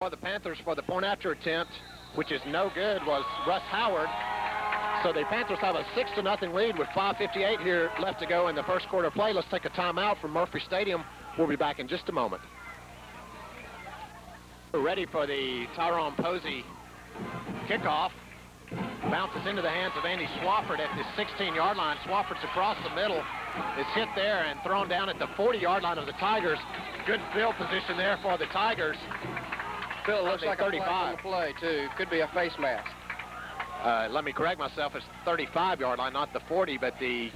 For the Panthers for the point after attempt, which is no good, was Russ Howard. So the Panthers have a 6-0 lead with 5:58 here left to go in the first quarter play. Let's take a timeout from Murphy Stadium. We'll be back in just a moment. We're ready for the Tyrone Posey kickoff. Bounces into the hands of Andy Swafford at the 16-yard line. Swafford's across the middle. It's hit there and thrown down at the 40-yard line of the Tigers. Good field position there for the Tigers. Phil, looks like 35. A flag on the play, too. Could be a face mask. Let me correct myself. It's 35-yard line, not the 40, but the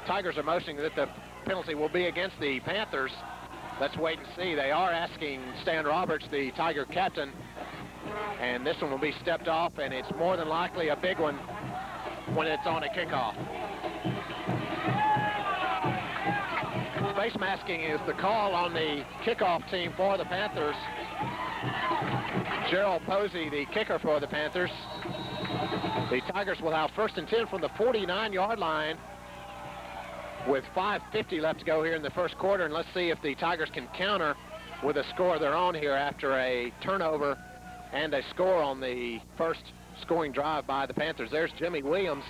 Tigers are motioning that the penalty will be against the Panthers. Let's wait and see. They are asking Stan Roberts, the Tiger captain, and this one will be stepped off, and it's more than likely a big one when it's on a kickoff. Face masking is the call on the kickoff team for the Panthers. Gerald Posey, the kicker for the Panthers. The Tigers will have 1st and 10 from the 49-yard line with 5:50 left to go here in the first quarter. And let's see if the Tigers can counter with a score of their own here after a turnover and a score on the first scoring drive by the Panthers. There's Jimmy Williams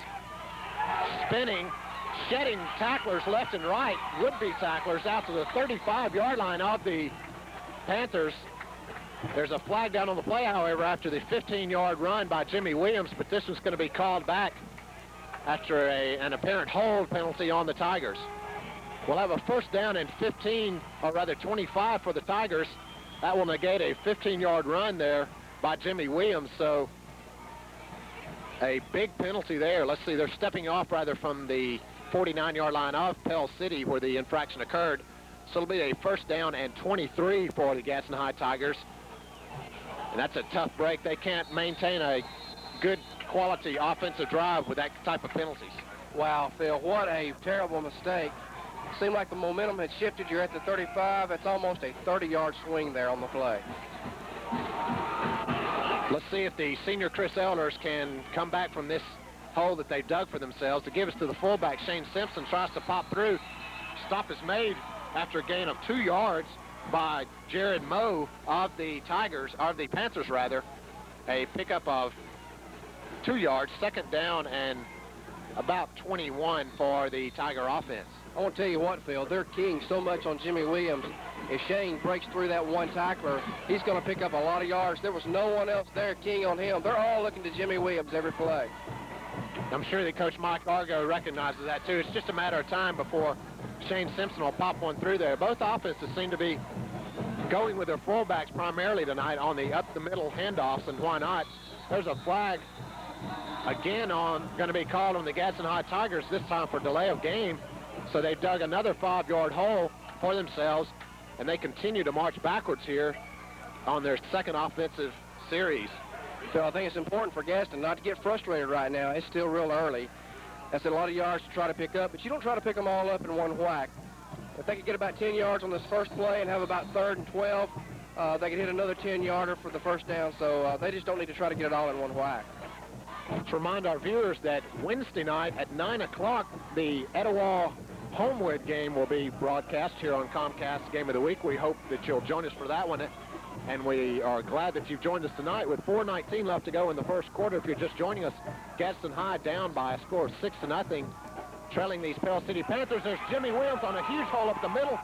spinning, shedding tacklers left and right, would-be tacklers out to the 35-yard line of the Panthers. There's a flag down on the play, however, after the 15-yard run by Jimmy Williams, but this one's going to be called back after an apparent hold penalty on the Tigers. We'll have a 1st down and 15, or rather 25 for the Tigers. That will negate a 15-yard run there by Jimmy Williams, so a big penalty there. Let's see, they're stepping off rather from the 49-yard line of Pell City where the infraction occurred. So it'll be a 1st down and 23 for the Gadsden High Tigers. And that's a tough break. They can't maintain a good quality offensive drive with that type of penalties. Wow, Phil, what a terrible mistake. Seemed like the momentum had shifted. You're at the 35. It's almost a 30-yard swing there on the play. Let's see if the senior Chris Elders can come back from this hole that they've dug for themselves. To give us to the fullback, Shane Simpson tries to pop through. Stop is made after a gain of 2 yards by Jared Moe of the Tigers, or the Panthers rather. A pickup of 2 yards, 2nd down and about 21 for the Tiger offense. I want to tell you what, Phil, they're keying so much on Jimmy Williams. If Shane breaks through that one tackler, he's going to pick up a lot of yards. There was no one else there keying on him. They're all looking to Jimmy Williams every play. I'm sure that Coach Mike Argo recognizes that too. It's just a matter of time before Shane Simpson will pop one through there. Both offenses seem to be going with their fullbacks primarily tonight on the up-the-middle handoffs, and why not? There's a flag again going to be called on the Gadsden High Tigers, this time for delay of game. So they've dug another 5-yard hole for themselves, and they continue to march backwards here on their 2nd offensive series. So I think it's important for Gadsden not to get frustrated right now. It's still real early. That's a lot of yards to try to pick up, but you don't try to pick them all up in one whack. If they could get about 10 yards on this first play and have about 3rd and 12, they could hit another 10-yarder for the 1st down, so they just don't need to try to get it all in one whack. Let's remind our viewers that Wednesday night at 9 o'clock, the Etowah Homewood game will be broadcast here on Comcast Game of the Week. We hope that you'll join us for that one, and we are glad that you've joined us tonight with 4:19 left to go in the first quarter. If you're just joining us, Gadsden High down by a score of 6-0, trailing these Pell City Panthers. There's Jimmy Williams on a huge hole up the middle,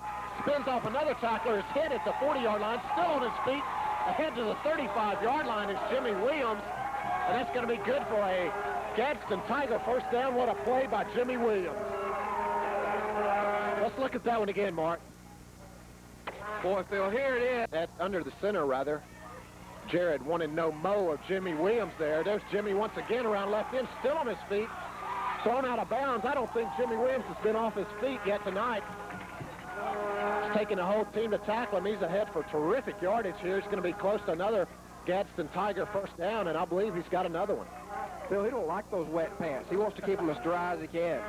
spins off another tackler, is hit at the 40-yard line, still on his feet, ahead to the 35-yard line is Jimmy Williams, and that's going to be good for a Gadsden Tiger 1st down. What a play by Jimmy Williams. Let's look at that one again, Mark. Boy, Phil, here it is. That's under the center, rather. Jared wanted no mo of Jimmy Williams there. There's Jimmy once again around left end, still on his feet, thrown out of bounds. I don't think Jimmy Williams has been off his feet yet tonight. It's taking the whole team to tackle him. He's ahead for terrific yardage here. He's going to be close to another Gadsden Tiger 1st down, and I believe he's got another one. Phil, he don't like those wet pants. He wants to keep them as dry as he can.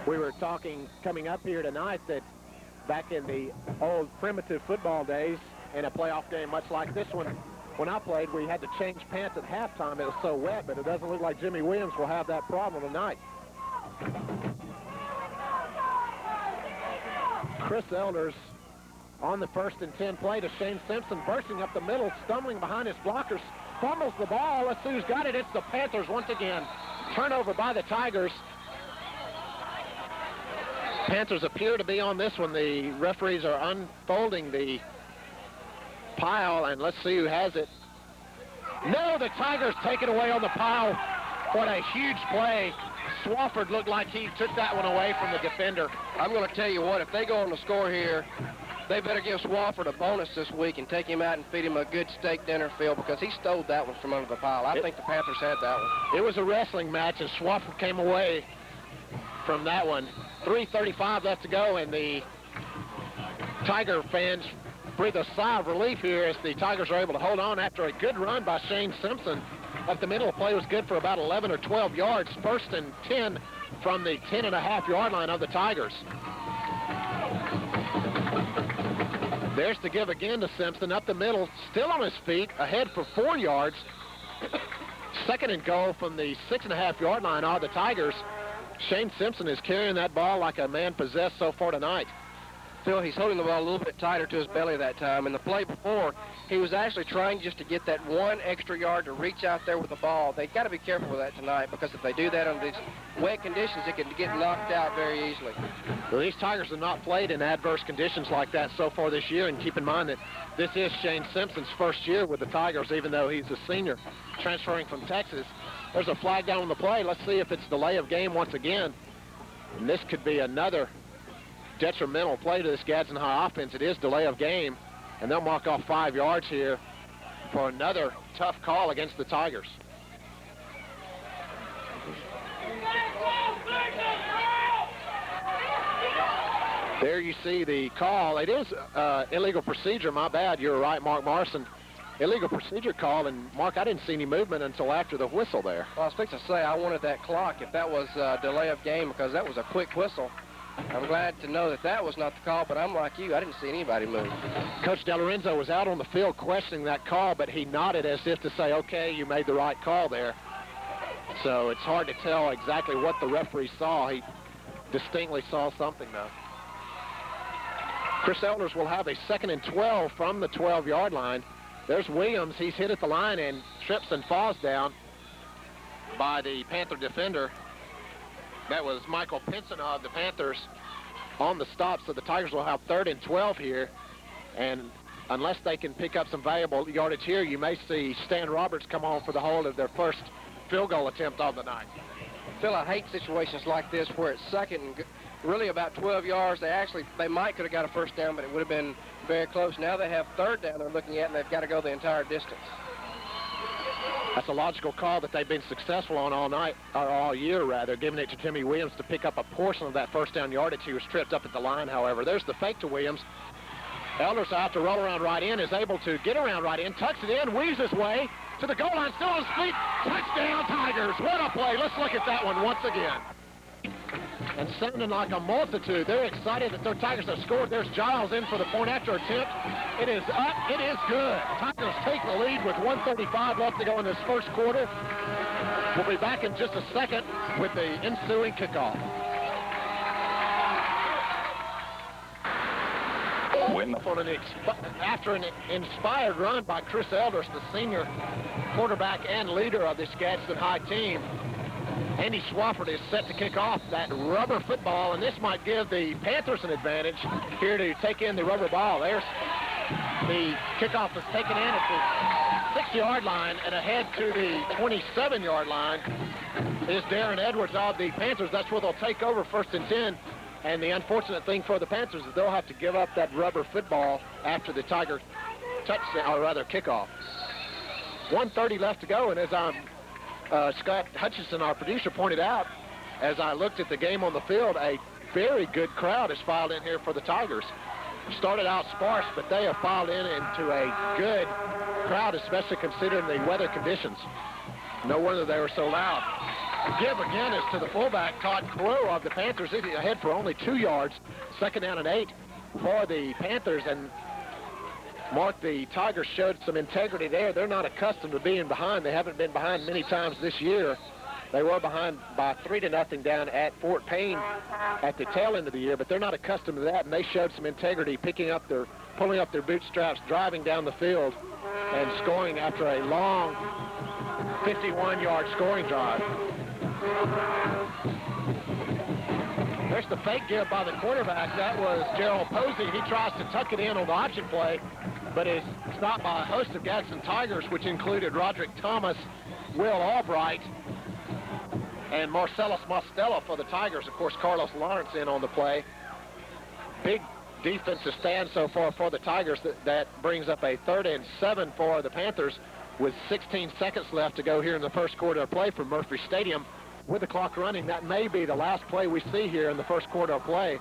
We were talking coming up here tonight that back in the old primitive football days, in a playoff game much like this one, when I played, we had to change pants at halftime. It was so wet, but it doesn't look like Jimmy Williams will have that problem tonight. Chris Elders on the 1st and 10 play to Shane Simpson, bursting up the middle, stumbling behind his blockers, fumbles the ball. Let's see who's got it. It's the Panthers once again. Turnover by the Tigers. Panthers appear to be on this one. The referees are unfolding the pile, and let's see who has it. No, the Tigers take it away on the pile. What a huge play. Swafford looked like he took that one away from the defender. I'm going to tell you what, if they go on the score here, they better give Swafford a bonus this week and take him out and feed him a good steak dinner, Phil, because he stole that one from under the pile. I think the Panthers had that one. It was a wrestling match, and Swafford came away from that one. 3:35 left to go, and the Tiger fans breathe a sigh of relief here as the Tigers are able to hold on after a good run by Shane Simpson. Up the middle, the play was good for about 11 or 12 yards. 1st and 10 from the 10.5-yard line of the Tigers. There's the give again to Simpson up the middle, still on his feet, ahead for 4 yards. 2nd and goal from the 6.5-yard line are the Tigers. Shane Simpson is carrying that ball like a man possessed so far tonight. Phil, he's holding the ball a little bit tighter to his belly that time. In the play before, he was actually trying just to get that 1 extra yard to reach out there with the ball. They've got to be careful with that tonight, because if they do that under these wet conditions, it can get knocked out very easily. Well, these Tigers have not played in adverse conditions like that so far this year, and keep in mind that this is Shane Simpson's first year with the Tigers, even though he's a senior transferring from Texas. There's a flag down on the play. Let's see if it's delay of game once again. And this could be another detrimental play to this Gadsden High offense. It is delay of game, and they'll mark off 5 yards here for another tough call against the Tigers. There you see the call. It is illegal procedure. My bad. You're right, Mark Morrison. Illegal procedure call, and Mark, I didn't see any movement until after the whistle there. Well, I was fixing to say I wanted that clock if that was delay of game, because that was a quick whistle. I'm glad to know that that was not the call, but I'm like you. I didn't see anybody move. Coach DeLorenzo was out on the field questioning that call, but he nodded as if to say, okay, you made the right call there. So it's hard to tell exactly what the referee saw. He distinctly saw something, though. Chris Elders will have a 2nd and 12 from the 12-yard line. There's Williams. He's hit at the line and trips and falls down by the Panther defender. That was Michael Pinson of the Panthers on the stop, so the Tigers will have 3rd and 12 here. And unless they can pick up some valuable yardage here, you may see Stan Roberts come on for the hold of their first field goal attempt of the night. Phil, I hate situations like this where it's 2nd and really about 12 yards. They might could have got a first down, but it would have been very close. Now they have 3rd down they're looking at, and they've got to go the entire distance. That's a logical call that they've been successful on all night, or all year rather, giving it to Timmy Williams to pick up a portion of that first down yardage. He was tripped up at the line, however. There's the fake to Williams. Elders out to roll around right in, is able to get around right in, tucks it in, weaves his way to the goal line, still on his feet. Touchdown, Tigers. What a play. Let's look at that one once again. And sounding like a multitude. They're excited that their Tigers have scored. There's Giles in for the point after attempt. It is up. It is good. Tigers take the lead with 1:35 left to go in this first quarter. We'll be back in just a second with the ensuing kickoff. After an inspired run by Chris Elders, the senior quarterback and leader of this Gadsden High team, Andy Swafford is set to kick off that rubber football, and this might give the Panthers an advantage here to take in the rubber ball. There's the kickoff is taken in at the 6-yard line, and ahead to the 27-yard line is Darren Edwards of the Panthers. That's where they'll take over 1st and 10. And the unfortunate thing for the Panthers is they'll have to give up that rubber football after the Tiger touchdown, or rather kickoff. 1:30 left to go, and as Scott Hutchinson, our producer, pointed out, as I looked at the game on the field, a very good crowd has filed in here for the Tigers. Started out sparse, but they have filed into a good crowd, especially considering the weather conditions. No wonder they were so loud. Give again is to the fullback, Todd Crow of the Panthers. He's ahead for only 2 yards. 2nd down and 8 for the Panthers. And Mark, the Tigers showed some integrity there. They're not accustomed to being behind. They haven't been behind many times this year. They were behind by 3-0 down at Fort Payne at the tail end of the year, but they're not accustomed to that, and they showed some integrity picking up their pulling up their bootstraps, driving down the field, and scoring after a long 51-yard scoring drive. There's the fake give by the quarterback. That was Gerald Posey. He tries to tuck it in on the option play, but is stopped by a host of Gadsden Tigers, which included Roderick Thomas, Will Albright, and Marcellus Mostella for the Tigers. Of course, Carlos Lawrence in on the play. Big defensive stand so far for the Tigers. That brings up a 3rd and 7 for the Panthers with 16 seconds left to go here in the first quarter of play from Murphy Stadium. With the clock running, that may be the last play we see here in the first quarter of play.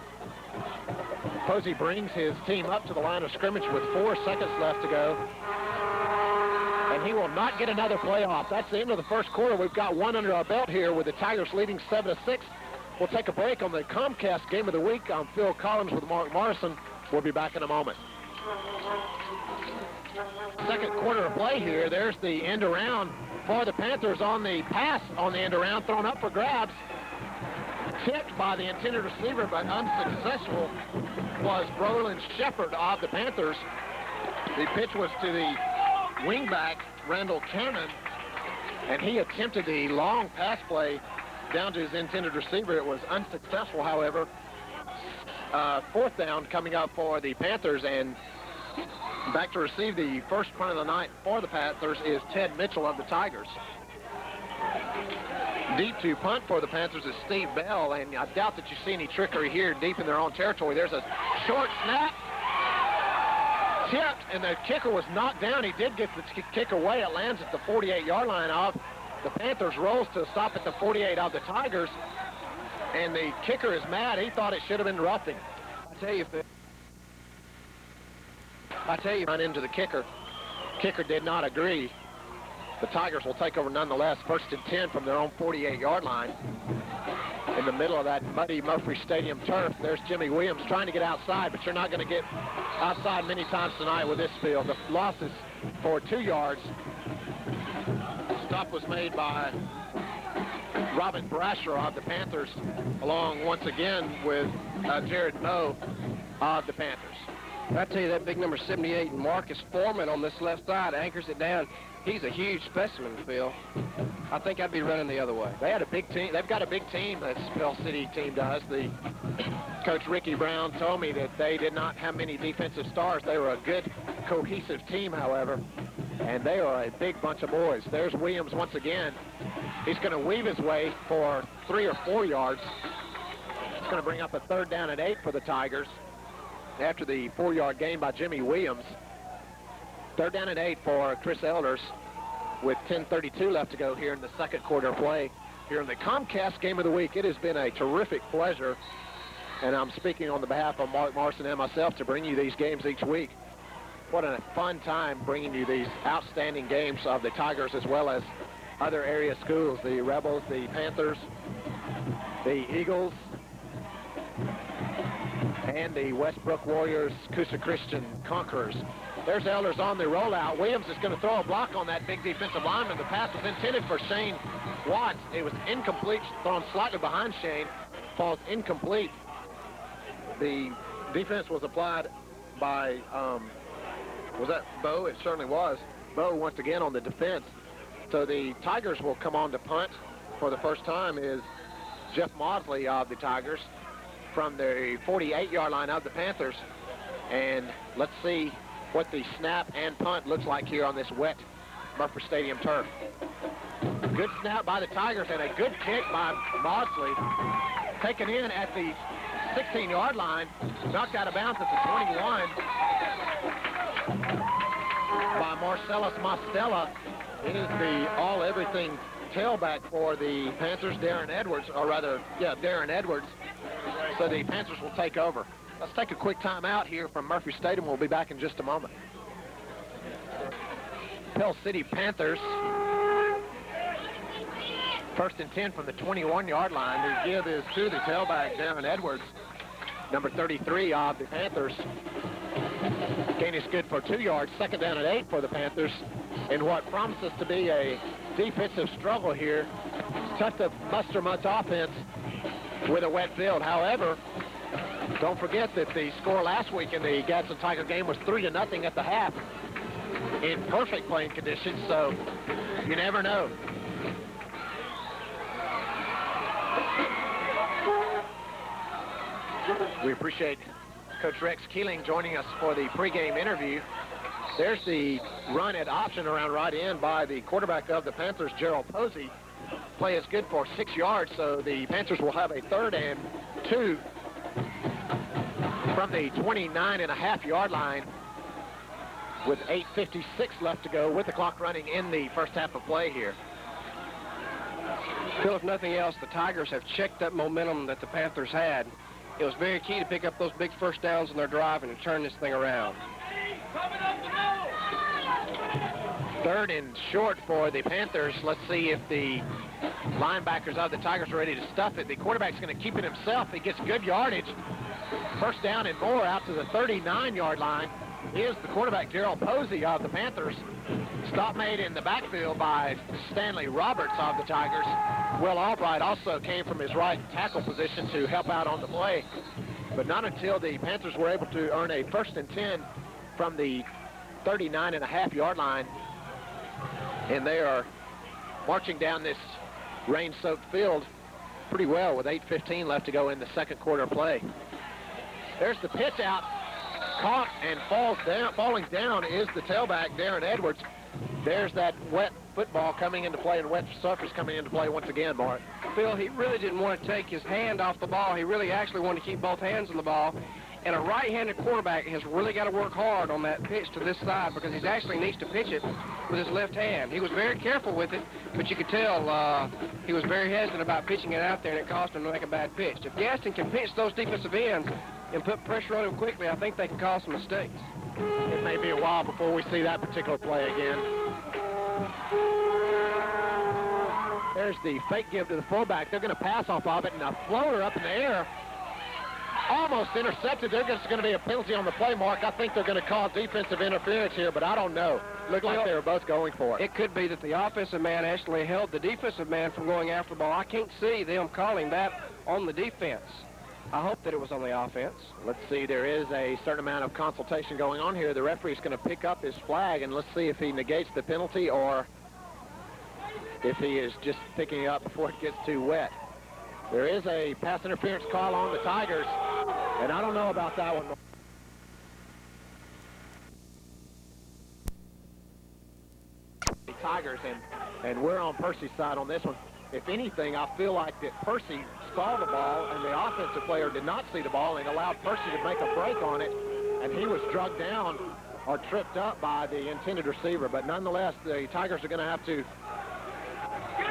Posey brings his team up to the line of scrimmage with 4 seconds left to go. And he will not get another play off. That's the end of the first quarter. We've got one under our belt here with the Tigers leading 7-6. We'll take a break on the Comcast Game of the Week. I'm Phil Collins with Mark Morrison. We'll be back in a moment. Second quarter of play here. There's the end around for the Panthers on the pass on the end around, thrown up for grabs. Tipped by the intended receiver, but unsuccessful, was Brolin Shepard of the Panthers. The pitch was to the wingback, Randall Cannon, and he attempted the long pass play down to his intended receiver. It was unsuccessful, however. 4th down coming up for the Panthers, and back to receive the first punt of the night for the Panthers is Ted Mitchell of the Tigers. Deep to punt for the Panthers is Steve Bell, and I doubt that you see any trickery here deep in their own territory. There's a short snap, tipped, and the kicker was knocked down. He did get the kick away. It lands at the 48-yard line of the Panthers, rolls to a stop at the 48 of the Tigers, and the kicker is mad. He thought it should have been roughing. I tell you, run into the kicker. Kicker did not agree. The Tigers will take over nonetheless. 1st and 10 from their own 48-yard line. In the middle of that muddy Murphy Stadium turf, there's Jimmy Williams trying to get outside, but you're not going to get outside many times tonight with this field. The loss is for 2 yards. Stop was made by Robin Brasher of the Panthers, along once again with Jared Moe of the Panthers. I tell you, that big number 78, Marcus Foreman on this left side, anchors it down. He's a huge specimen, Phil. I think I'd be running the other way. They had a big team. They've got a big team, this Pell City team does. The Coach Ricky Brown told me that they did not have many defensive stars. They were a good, cohesive team, however, and they are a big bunch of boys. There's Williams once again. He's going to weave his way for 3 or 4 yards. It's going to bring up a 3rd down and 8 for the Tigers after the 4-yard gain by Jimmy Williams. 3rd down and 8 for Chris Elders with 10:32 left to go here in the second quarter of play here in the Comcast Game of the Week. It has been a terrific pleasure, and I'm speaking on the behalf of Mark Morrison and myself, to bring you these games each week. What a fun time bringing you these outstanding games of the Tigers as well as other area schools, the Rebels, the Panthers, the Eagles, and the Westbrook Warriors, Coosa Christian Conquerors. There's Elders on the rollout. Williams is going to throw a block on that big defensive lineman. The pass was intended for Shane Watts. It was incomplete, thrown slightly behind Shane, falls incomplete. The defense was applied by, was that Bo? It certainly was. Bo once again on the defense. So the Tigers will come on to punt for the first time is Jeff Mosley of the Tigers from the 48-yard line of the Panthers. And let's see what the snap and punt looks like here on this wet Murphy Stadium turf. Good snap by the Tigers and a good kick by Maudsley. Taken in at the 16-yard line, knocked out of bounds at the 21 by Marcellus Mostella. It is the all-everything tailback for the Panthers, Darren Edwards. So the Panthers will take over. Let's take a quick time out here from Murphy Stadium. We'll be back in just a moment. Pell City Panthers. 1st and 10 from the 21-yard line. The give is to the tailback, Darren Edwards, number 33 of the Panthers. Gain is good for 2 yards. 2nd down and 8 for the Panthers. In what promises to be a defensive struggle here. It's tough to muster much offense with a wet field. However, Don't forget that the score last week in the Gadsden Tiger game was 3-0 at the half in perfect playing conditions, so you never know. We appreciate Coach Rex Keeling joining us for the pregame interview. There's the run at option around right end by the quarterback of the Panthers, Gerald Posey. Play is good for 6 yards, so the Panthers will have a 3rd and 2 from the 29.5-yard line with 8:56 left to go with the clock running in the first half of play here. Phil, if nothing else, the Tigers have checked that momentum that the Panthers had. It was very key to pick up those big first downs in their drive and to turn this thing around. 3rd and short for the Panthers. Let's see if the linebackers of the Tigers are ready to stuff it. The quarterback's going to keep it himself. He gets good yardage. First down and more out to the 39-yard line is the quarterback, Gerald Posey of the Panthers. Stop made in the backfield by Stanley Roberts of the Tigers. Will Albright also came from his right tackle position to help out on the play. But not until the Panthers were able to earn a 1st and 10 from the 39.5-yard line. And they are marching down this rain-soaked field pretty well with 8:15 left to go in the second quarter play. There's the pitch out. Caught and falling down is the tailback, Darren Edwards. There's that wet football coming into play and wet surface coming into play once again, Bart. Phil, he really didn't want to take his hand off the ball. He really actually wanted to keep both hands on the ball. And a right-handed quarterback has really got to work hard on that pitch to this side because he actually needs to pitch it with his left hand. He was very careful with it, but you could tell he was very hesitant about pitching it out there, and it caused him to make a bad pitch. If Gadsden can pitch those defensive ends and put pressure on him quickly, I think they can cause some mistakes. It may be a while before we see that particular play again. There's the fake give to the fullback. They're going to pass off of it, and a floater up in the air. Almost intercepted. There's going to be a penalty on the play mark. I think they're going to call defensive interference here, but I don't know. Looked like they were both going for it. It could be that the offensive man actually held the defensive man from going after the ball. I can't see them calling that on the defense. I hope that it was on the offense. Let's see. There is a certain amount of consultation going on here. The referee's going to pick up his flag, and let's see if he negates the penalty or if he is just picking it up before it gets too wet. There is a pass interference call on the Tigers, and I don't know about that one. The Tigers, and we're on Percy's side on this one. If anything, I feel like that Percy saw the ball, and the offensive player did not see the ball and allowed Percy to make a break on it, and he was drugged down or tripped up by the intended receiver. But nonetheless, the Tigers are going to have to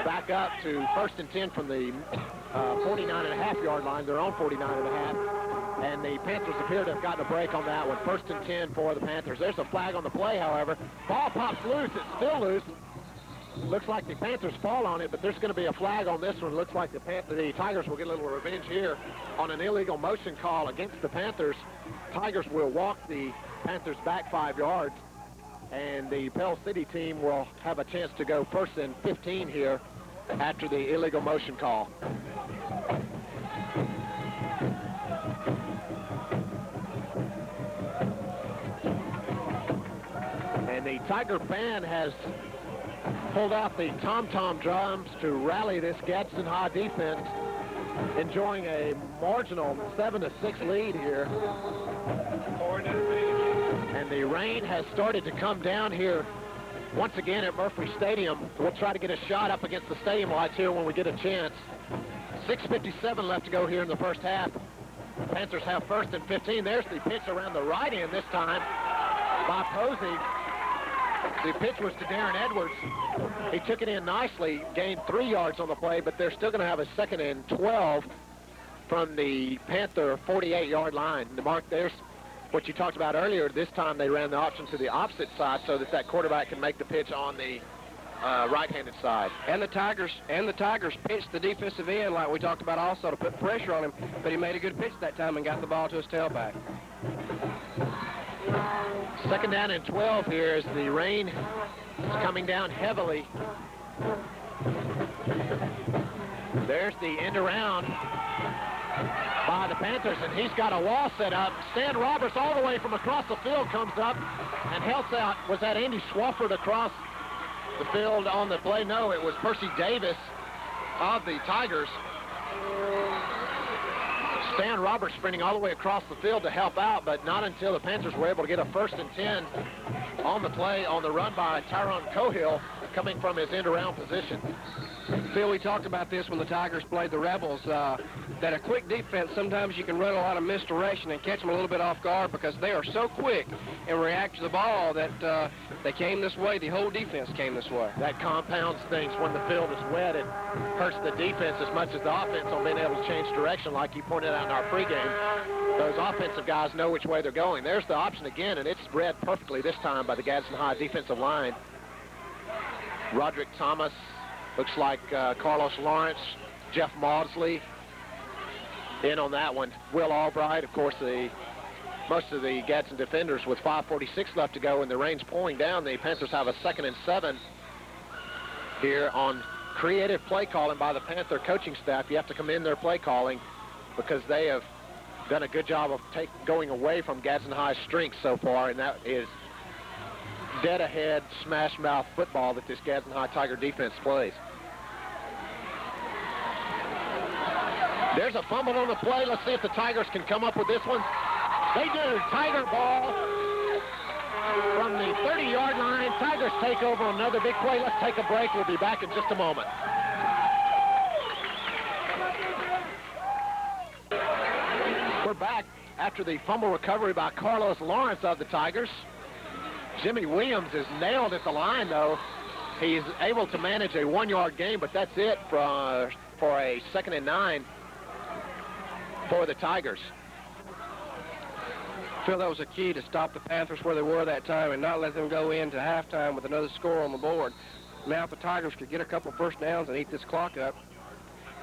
back up to 1st and 10 from the 49.5-yard line. They're on 49.5, and the Panthers appear to have gotten a break on that one. 1st and 10 for the Panthers. There's a flag on the play, however. Ball pops loose. It's still loose. Looks like the Panthers fall on it, but there's going to be a flag on this one. Looks like the Tigers will get a little revenge here on an illegal motion call against the Panthers. Tigers will walk the Panthers back 5 yards, and the Pell City team will have a chance to go 1st and 15 here after the illegal motion call. And the Tiger band has pulled out the tom-tom drums to rally this Gadsden High defense, enjoying a marginal 7-6 lead here. And the rain has started to come down here once again at Murphy Stadium. We'll try to get a shot up against the stadium lights here when we get a chance. 6:57 left to go here in the first half. Panthers have 1st and 15. There's the pitch around the right end this time by Posey. The pitch was to Darren Edwards. He took it in nicely, gained 3 yards on the play, but they're still going to have a 2nd and 12 from the Panther 48-yard line. The mark there's what you talked about earlier. This time they ran the option to the opposite side so that quarterback can make the pitch on the right-handed side. And the Tigers pitched the defensive end like we talked about also to put pressure on him, but he made a good pitch that time and got the ball to his tailback. 2nd down and 12 here as the rain is coming down heavily. There's the end around. by the Panthers, and he's got a wall set up. Stan Roberts all the way from across the field comes up and helps out. Was that Andy Swafford across the field on the play? No, it was Percy Davis of the Tigers. Stan Roberts sprinting all the way across the field to help out, but not until the Panthers were able to get a 1st and 10 on the play on the run by Tyrone Cohill coming from his end-around position. Phil, we talked about this when the Tigers played the Rebels, that a quick defense, sometimes you can run a lot of misdirection and catch them a little bit off guard because they are so quick and react to the ball that they came this way. The whole defense came this way. That compounds things when the field is wet. It hurts the defense as much as the offense on being able to change direction, like you pointed out in our pregame. Those offensive guys know which way they're going. There's the option again, and it's read perfectly this time by the Gadsden High defensive line. Roderick Thomas, looks like Carlos Lawrence, Jeff Maudsley in on that one. Will Albright, of course, most of the Gadsden defenders with 5:46 left to go and the rain's pouring down. The Panthers have a 2nd and 7 here on creative play calling by the Panther coaching staff. You have to commend their play calling because they have done a good job of going away from Gadsden High's strengths so far, and that is dead ahead, smash mouth football that this Gadsden High Tiger defense plays. There's a fumble on the play. Let's see if the Tigers can come up with this one. They do. Tiger ball from the 30-yard line. Tigers take over on another big play. Let's take a break. We'll be back in just a moment. We're back after the fumble recovery by Carlos Lawrence of the Tigers. Jimmy Williams is nailed at the line, though. He's able to manage a 1-yard gain, but that's it for a 2nd and 9 for the Tigers. Phil, that was a key to stop the Panthers where they were that time and not let them go into halftime with another score on the board. Now if the Tigers could get a couple first downs and eat this clock up,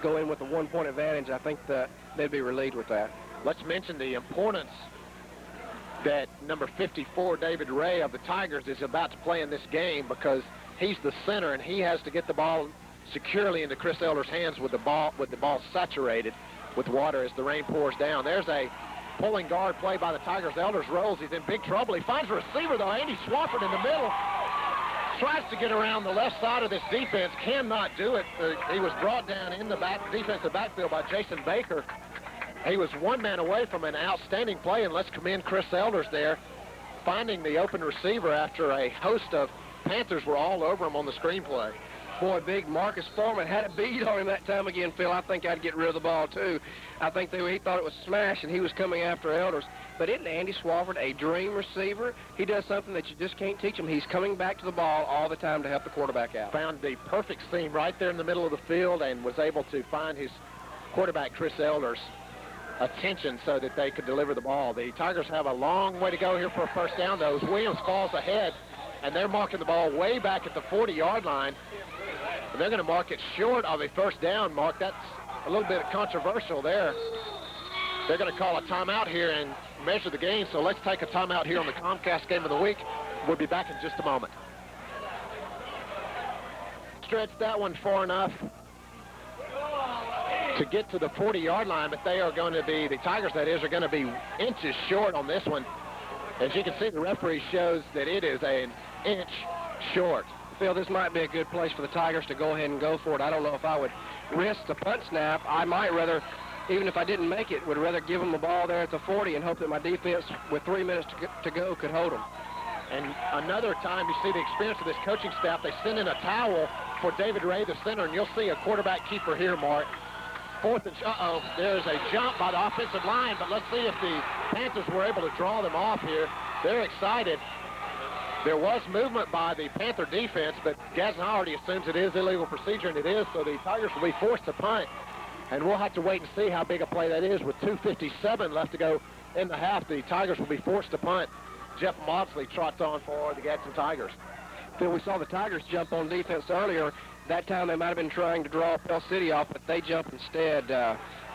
go in with a 1-point advantage, I think that they'd be relieved with that. Let's mention the importance that number 54, David Ray of the Tigers, is about to play in this game because he's the center and he has to get the ball securely into Chris Elder's hands with the ball saturated with water as the rain pours down. There's a pulling guard play by the Tigers. Elders rolls. He's in big trouble. He finds a receiver, though. Andy Swafford in the middle. Tries to get around the left side of this defense. Cannot do it. He was brought down in the defensive backfield by Jason Baker. He was one man away from an outstanding play, and let's commend Chris Elders there, finding the open receiver after a host of Panthers were all over him on the screenplay. Boy, big Marcus Foreman had a bead on him that time again, Phil. I think I'd get rid of the ball, too. I think he thought it was smash, and he was coming after Elders. But isn't Andy Swafford a dream receiver? He does something that you just can't teach him. He's coming back to the ball all the time to help the quarterback out. Found the perfect seam right there in the middle of the field and was able to find his quarterback, Chris Elders, attention so that they could deliver the ball. The Tigers have a long way to go here for a first down, though. Williams falls ahead, and they're marking the ball way back at the 40-yard line. And they're going to mark it short of a first down mark. That's a little bit controversial there. They're going to call a timeout here and measure the game, so let's take a timeout here on the Comcast Game of the Week. We'll be back in just a moment. Stretch that one far enough to get to the 40-yard line, but they are going to be, the Tigers that is, are going to be inches short on this one. As you can see, the referee shows that it is an inch short. Phil, this might be a good place for the Tigers to go ahead and go for it. I don't know if I would risk the punt snap. I might rather, even if I didn't make it, would rather give them the ball there at the 40 and hope that my defense, with 3 minutes to go, could hold them. And another time, you see the experience of this coaching staff. They send in a towel for David Ray, the center, and you'll see a quarterback keeper here, Mark. Fourth and, there's a jump by the offensive line, but let's see if the Panthers were able to draw them off here. They're excited. There was movement by the Panther defense, but Gadsden already assumes it is illegal procedure, and it is, so the Tigers will be forced to punt. And we'll have to wait and see how big a play that is. With 2:57 left to go in the half, the Tigers will be forced to punt. Jeff Maudsley trots on for the Gadsden Tigers. Phil, we saw the Tigers jump on defense earlier. That time they might have been trying to draw Pell City off, but they jump instead.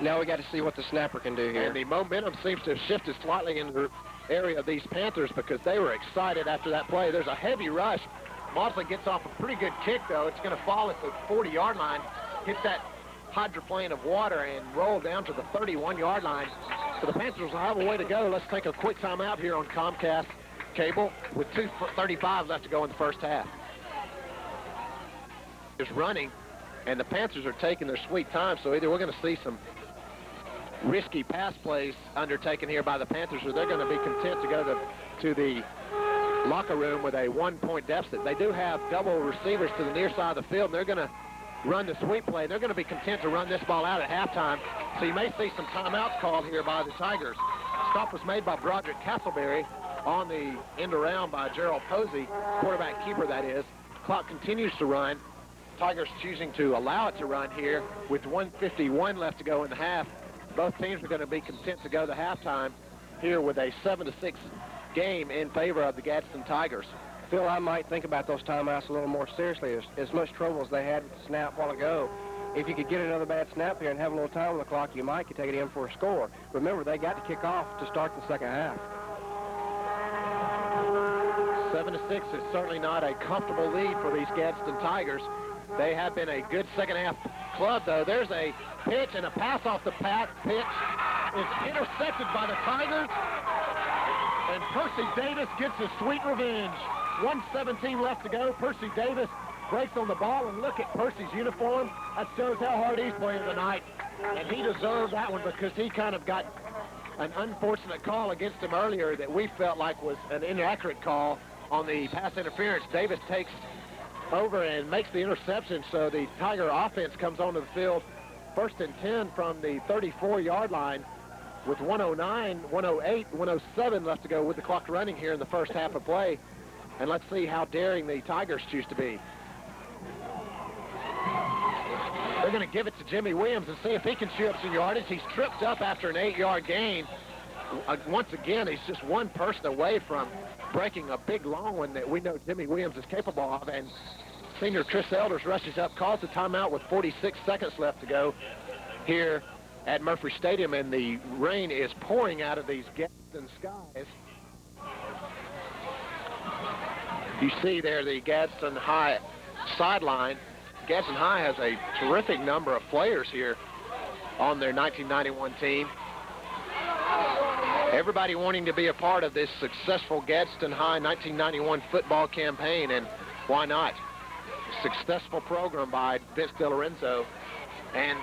Now we got to see what the snapper can do here. And the momentum seems to have shifted slightly in the area of these Panthers because they were excited after that play. There's a heavy rush. Maudsley gets off a pretty good kick, though. It's going to fall at the 40-yard line, hit that hydroplane of water and roll down to the 31-yard line. So the Panthers will have a way to go. Let's take a quick timeout here on Comcast cable with 2:35 left to go in the first half. Is running, and the Panthers are taking their sweet time, so either we're going to see some risky pass plays undertaken here by the Panthers, or they're going to be content to go to the locker room with a 1-point deficit. They do have double receivers to the near side of the field, and they're going to run the sweep play. They're going to be content to run this ball out at halftime, so you may see some timeouts called here by the Tigers. Stop was made by Broderick Castleberry on the end around by Gerald Posey, quarterback keeper that is. Clock continues to run. Tigers choosing to allow it to run here with 1:51 left to go in the half. Both teams are going to be content to go to halftime here with a 7-6 game in favor of the Gadsden Tigers. Phil, I might think about those timeouts a little more seriously. As much trouble as they had with the snap a while ago, if you could get another bad snap here and have a little time on the clock, you might could take it in for a score. Remember, they got to kick off to start the second half. 7-6 is certainly not a comfortable lead for these Gadsden Tigers. They have been a good second half club, though. There's a pitch and a pass off the pitch. It's intercepted by the Tigers. And Percy Davis gets his sweet revenge. 1:17 left to go. Percy Davis breaks on the ball, and look at Percy's uniform. That shows how hard he's playing tonight. And he deserved that one because he kind of got an unfortunate call against him earlier that we felt like was an inaccurate call on the pass interference. Davis takes over and makes the interception, so the Tiger offense comes onto the field 1st and 10 from the 34-yard line with 109, 108, 107 left to go with the clock running here in the first half of play. And let's see how daring the Tigers choose to be. They're going to give it to Jimmy Williams and see if he can shoot up some yardage. He's tripped up after an 8-yard gain. Once again, he's just one person away from breaking a big long one that we know Jimmy Williams is capable of. And senior Chris Elders rushes up, calls the timeout with 46 seconds left to go here at Murphy Stadium, and the rain is pouring out of these Gadsden skies. You see there the Gadsden High sideline. Gadsden High has a terrific number of players here on their 1991 team. Everybody wanting to be a part of this successful Gadsden High 1991 football campaign, and why not? Successful program by Vince DeLorenzo and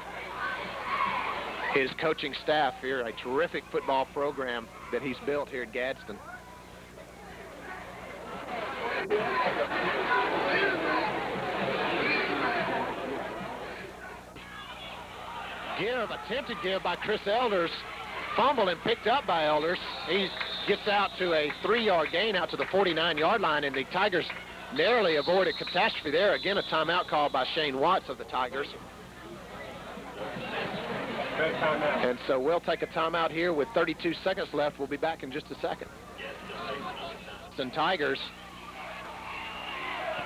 his coaching staff here, a terrific football program that he's built here at Gadsden. Attempted give by Chris Elders, fumbled and picked up by Elders. He gets out to a 3-yard gain out to the 49-yard line, and the Tigers narrowly avoid a catastrophe there. Again, a timeout called by Shane Watts of the Tigers. And so we'll take a timeout here with 32 seconds left. We'll be back in just a second. And Tigers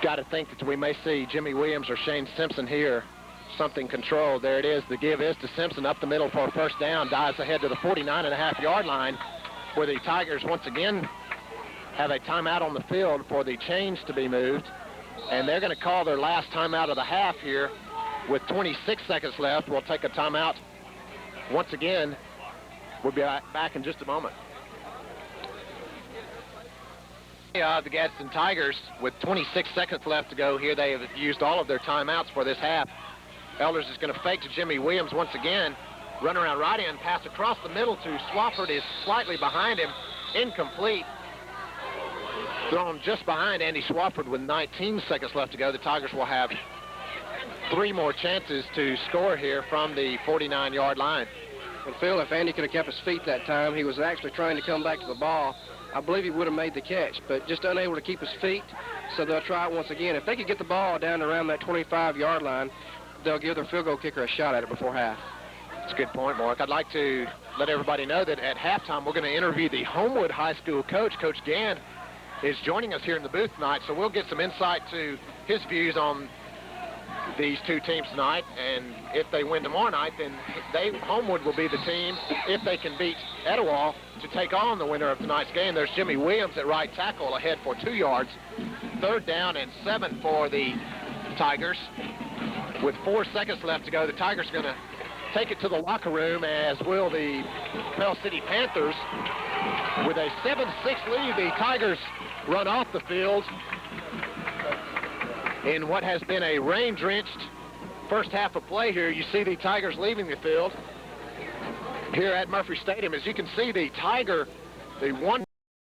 got to think that we may see Jimmy Williams or Shane Simpson here. Something controlled. There it is. The give is to Simpson up the middle for a first down. Dives ahead to the 49.5-yard line, where the Tigers once again have a timeout on the field for the chains to be moved. And they're going to call their last timeout of the half here with 26 seconds left. We'll take a timeout once again. We'll be back in just a moment. The Gadsden Tigers, with 26 seconds left to go here, they have used all of their timeouts for this half. Elders is going to fake to Jimmy Williams once again. Run around right in, pass across the middle to Swafford, is slightly behind him. Incomplete. Thrown just behind Andy Swafford with 19 seconds left to go. The Tigers will have 3 more chances to score here from the 49-yard line. And Phil, if Andy could have kept his feet that time, he was actually trying to come back to the ball. I believe he would have made the catch, but just unable to keep his feet, so they'll try it once again. If they could get the ball down around that 25-yard line, they'll give their field goal kicker a shot at it before half. That's a good point, Mark. I'd like to let everybody know that at halftime we're going to interview the Homewood High School coach. Coach Gann is joining us here in the booth tonight, so we'll get some insight to his views on these two teams tonight. And if they win tomorrow night, then Homewood will be the team, if they can beat Etowah, to take on the winner of tonight's game. There's Jimmy Williams at right tackle ahead for 2 yards. 3rd down and 7 for the Tigers. with 4 seconds left to go. The Tigers are going to take it to the locker room, as will the Pell City Panthers. With a 7-6 lead, the Tigers run off the field in what has been a rain-drenched first half of play here. You see the Tigers leaving the field here at Murphy Stadium. As you can see, the Tiger, the one